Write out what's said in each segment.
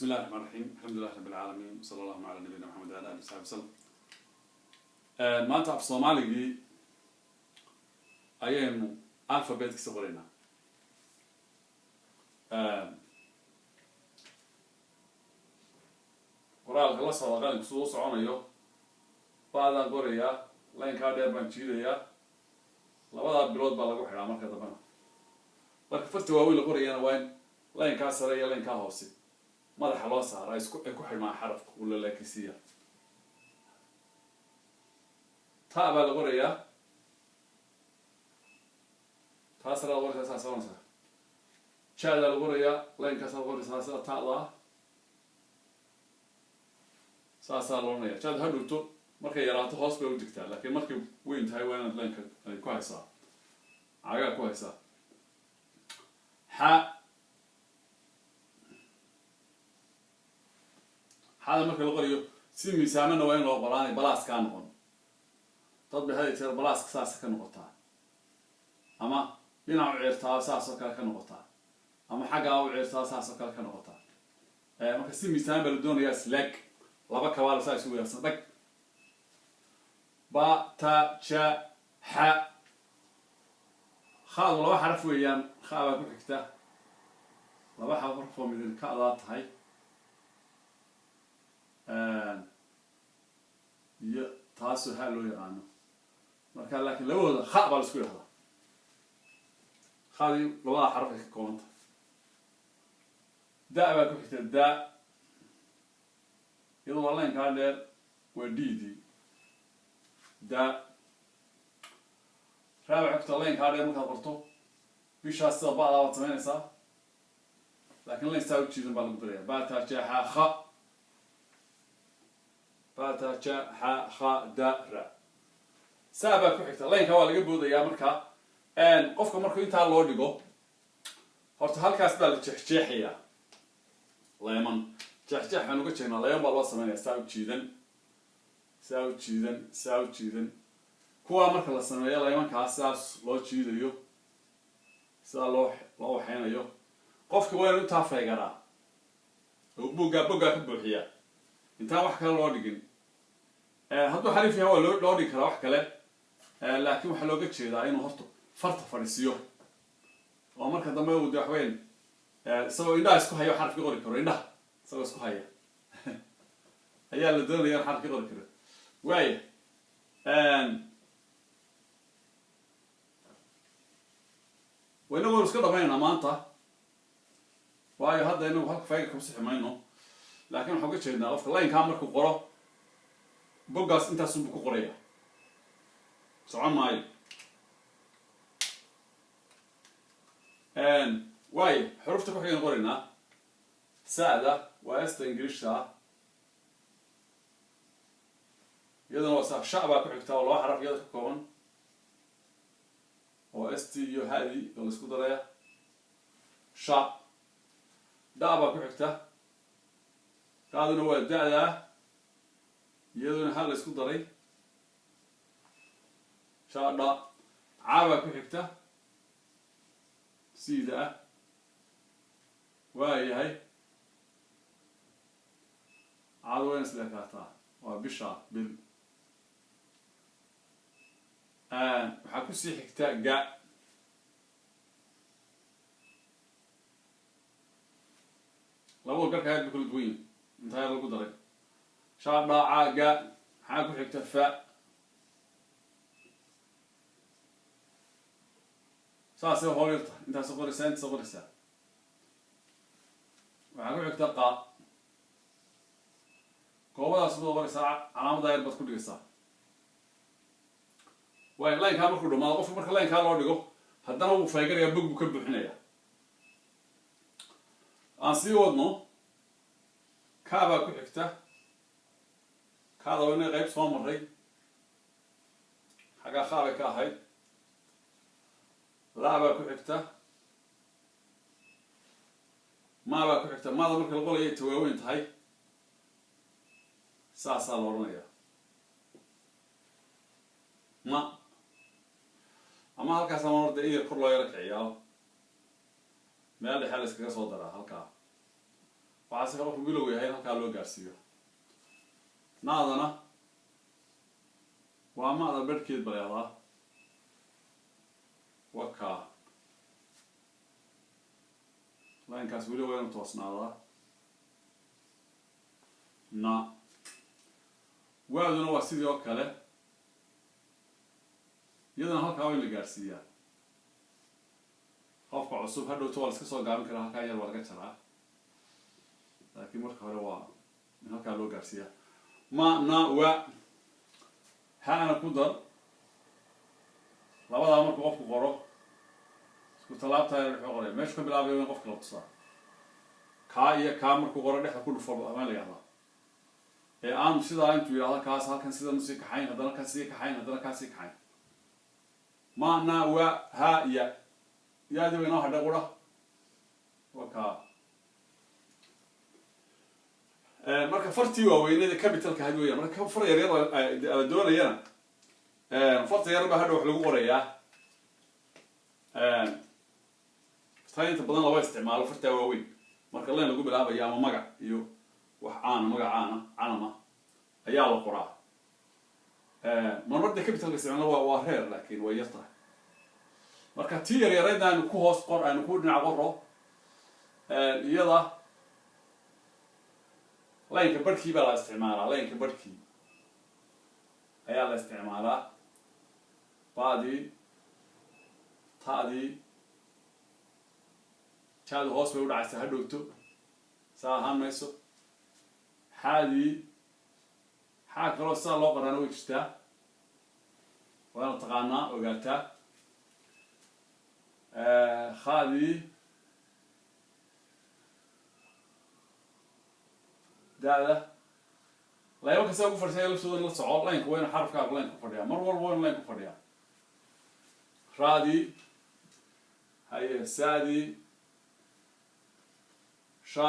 بسم الله الرحمن الرحيم الحمد لله رب العالمين وصلى الله على نبينا محمد وعلى اله وصحبه وسلم. maanta af Soomaaliga ayaynu alphabetkiisa qoraynaa. qoraalka la soo qalinka soo soconayo baada qoraya line-ka dheer baan jiidaya labada bilood baa lagu xiraa marka dambana marka farta waaweyn la qorayana waa in line-ka sare iyo line-ka hoose madaxa loo saaraa isku ku xirmaa xarafka uu la leekisiya ta baa la qorayaa taas la qoraysaa saasonsa jaada la qorayaa line-ka sare qoraysaa sida taada saasa loonaya jaad hadhuto markay yaraato hoos bay u digtaa laakiin markay weyn tahay waa inaad line-ka ay ku haysaa cagaa ku haysaa هذا مركز القرية سي ميسامنا وين لو قراني بلاس كان نقول طب هذه تصير بلاس كساس كنقطة أما بينا وعيرتها ساس كنقطة أما حاجة وعيرتها ساس كنقطة مركز سي ميسام بلدون ياس لك لبا كوال ساس وياس لك با تا شا ح خاض لو حرف ويان خاض بكتة لبا حرف من الكعلات هاي تاسو حلو يقانو marka laakiin labada kha baa la isku yiraahdaa khadi labada xaraf ay ka koobanta da baa ku xigta da iyadoo line ka dheer waa didi da raabic xigta line ka dheer markaad qorto bishaas sida baada waad samaynaysaa laakiin line saa u jiidan baa lagu darayaa ba ta ja ha kha فاتا جا ح خ د ر سابا ku xigta line-ka waa laga boodaya marka qofka markuu inta loo dhigo horta halkaas baa la jeexjeexaya layman jeexjeex waxaan uga jeednaa layman baa loo sameeyaa saa u jiidan kuwa marka la sameeyo laymankaas saas loo jiidayo sida loo waxaynayo qofka waa inuu intaa feegaraa oo boga ka buuxiya inta wax kale loo dhigin hadduu xarif yahay waa loo dhigi karaa wax kale laakiin waxa looga jeedaa inuu horto farta fadhiisiyo oo marka dambe uu waxweyn isagoo indhaha isku hayo xarafka qori karo indhaha isagoo isku haya ayaa la doonayaa xarafka qori karo waaye waynagu iska dhamaynaa maanta waayo hadda inagu halka fayga ku sixi mayno laakiin waxaan uga jeednaa qofka line-ka markuu qoro boggaas intaasunbu ku qoraya socon maayo waayo xurufta ku xigan qoraynaa saada waa esta ingiriishta iyadana waa saa sha baa ku xigtaa oo laba xaraf iyada ka kooban oo st iyo hadi oo la isku daraya sha da baa ku xigta daaduna waa da-da iyaduna hal la isku daray shaadha caabaa ku xigta siida ah waa yahay caado wayna isleekaataa waa bisha bil waxaa kusii xigta ga labada garka aad ba kala duwan yihin intaa lagu daray shaadha caaga maxaa ku xigta fa saasay hool yarta intaas qoraysaa intaas qoraysaa waxaa ku xigta qa goobadaas uda qoraysaa calaamada yar baad ku dhigaysaa waayo line-kaa markuu dhamaado qofka marka line-kaa loo dhigo haddana wuu faygarayaa bog buu ka buuxinayaa aan sii wadno kaa baa ku xigta kaada waa inay qayb soo maray xaggaa khaa bay ka ahayd laa baa ku xigta maa baa ku xigta maada marka la qolaya tawaaweyn tahay saasaa la odhanayaa ma ama halkaas ama horda in yar kor loo yaro kiciyaa meel dhexe la iskaga soo daraa halkaa waxaase qofku bilow yahay in halkaa loo gaarsiiyo naadana waa ma'da barhkeed ba leedaa wakaa laynkaas weli waa inu toosnaadaa na waaduna waa sidii oo kale iyadana halkaa waa in la gaarsiiyaa qofka cusub hadhowta waa la iska soo gaabin karaa halkaa yar waa laga jaraa laakiin marka hore waa in halkaa loo gaarsiiyaa ma na wa ha-ana ku dar labadaa markuu qofku qoro isku tallaabtaa wuxuu qoraya meeshu ka bilaabayo in qofka la tusaa kaa iyo kaa markuu qoro dhexda ku dhufo amaan la yahdaa ee aanu sidaa intuu yidhahdo kaas halkan sidan usii kaxayn haddana kan sii kaxayn haddana kaa sii kaxayn ma na wa ha ya yaadi ba inoo hadha qura wakaa marka fartii waaweynada capitalka had weeyaan marka far yaryar la doonayana farta yar baa hadha wax lagu qorayaa taa inta badan laba isticmaalo fartaa waaweyn marka leen lagu bilaabayo ama magac iyo wax caana magac canama ayaa la qoraa marmarda capitalka isticmaalo waa reer laakiin way yar tahay marka tii yaryarayd aanu ku hoos qor aanu ku dhinac qoro iyada laynka barhkii baa la isticmaalaa laynka barhkii ayaa la isticmaalaa baadii ta'dii jaadu hoos bay u dhacaysaa ha dhowto saa ahaan mayso xaadii xaa kaloo sidaa loo qoraana way jirtaa waana taqaanaa ogaataa khaadii da-da layba kasta ugu fadhisaya laftooda in la soco laynka waa inu xarafkaagu laynka ku fadhiyaa mar walba waa inu laynka ku fadhiyaa raadii haye saadii sha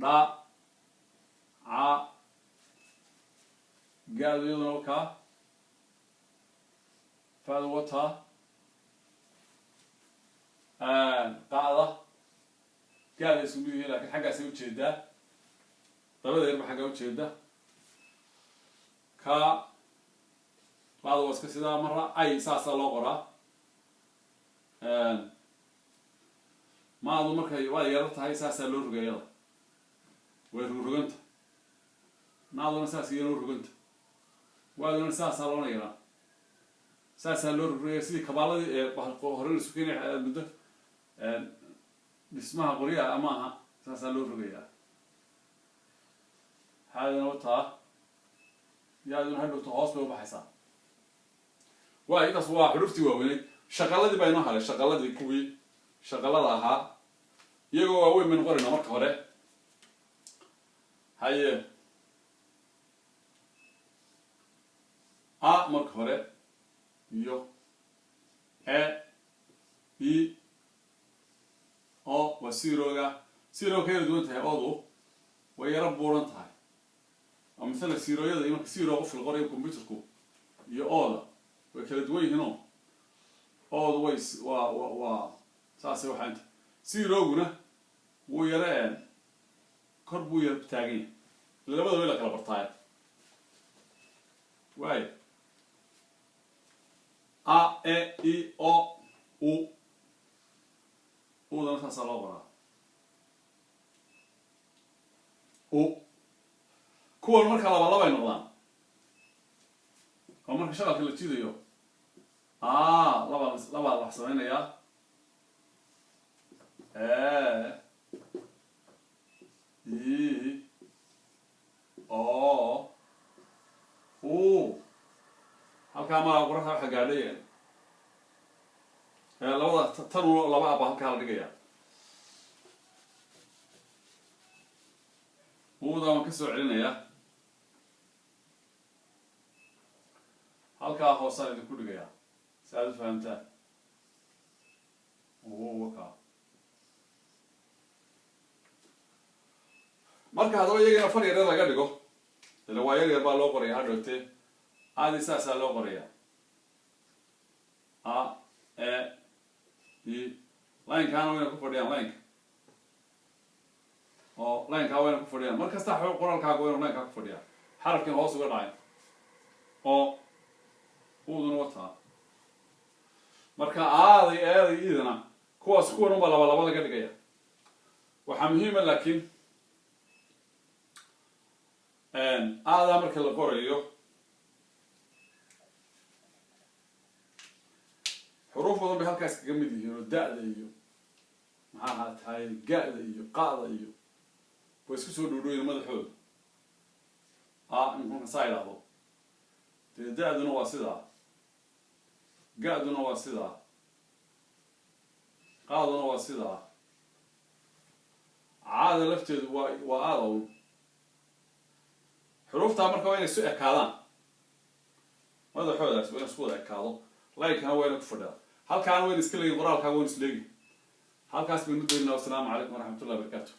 dha ca gaadu iyaduna wakaa faada wataa qacda gaada isku mid yihiin lakin xaggaasay ujeedaa labada yarba xaggaa ujeeda ka laada waa iska sidaa mara ay saasaa loo qoraa maadu markay waa yaro tahay saasaa loo rogay yada way rogroganta naaduna saas iyana roganta waaduna saasaa loona yaraa saasaa loo rogrogaya sidii kabaaladii ee hore la sukenay muddo dhismaha qoryaha ama aha saasaa loo rogayaa haadana wataa yaaduna hadhowta hoos bay ubaxaysaa waa intaas waa xuruftii waaweyneyd shaqaladii baa inoo haray shaqaladii kuwii shaqalada ahaa iyagoo waaweyn baynu qoraynaa marka hore haye a marka hore iyo e i o waa siroga siro ka yara duwan tahay odu way yaro buuran tahay oo misala siroyada iyo marka siro qofka la qorayo computerku iyo ooda way kala duwan yihiin oo oodu way waa saasay waxaa inta siroguna wuu yara kor buu yara taagan yahay labada way la kala bartaay waay a e i o u udana saasaa loo qoraa u kuwan marka labalabay noqdaan oo marka shaqalka la jidayo labaa wax samaynayaa i o u halkaa malaa qoraha waxa gaadhay labada tan laba aba halkaa la dhigaya uda waan kasoo celinayaa halkaa hoosaan idinku dhigayaa si aad u fahamtaan waka marka haddaba iyagana far yaryar laga dhigo ila waa yar yar baa loo qoraya hadhowte aadi saasaa loo qoraya a e i linekaana wayna ku fadhiyaan lineka oo laynkaa wayna ku fadhiyaan mar kasta qoraalkaaga waynu laynkaa ku fadhiyaa xarafkiina hoos uga dhacay oo uuduna wataa marka aaday eeday idana kuwaas kuwan unbaa laba laga dhigaya waxaa muhiima laakiin aadaa marka la qorayo xuruuf badan bay halkaas kaga mid yihiin oo da-da iyo maxaa ahaa tahay ga-da iyo qa'da iyo way isku soo dhowdhowyin madaxooda in saa idhaahdo dee da-duna waa sidaa ga-duna waa sidaa qaaduna waa sidaa caada lafteedu waa aadaw xuruuftaa marka waa inay isu ekaadaan madaxoodaas waa ina isku wada ekaado laynkana waa ina ku fadhidaa halkaana wayna iska leegin qoraalkaa wayna isleegin halkaas baynu doonaa wasalaamu calaykum waraxmatullahi wabarakaatu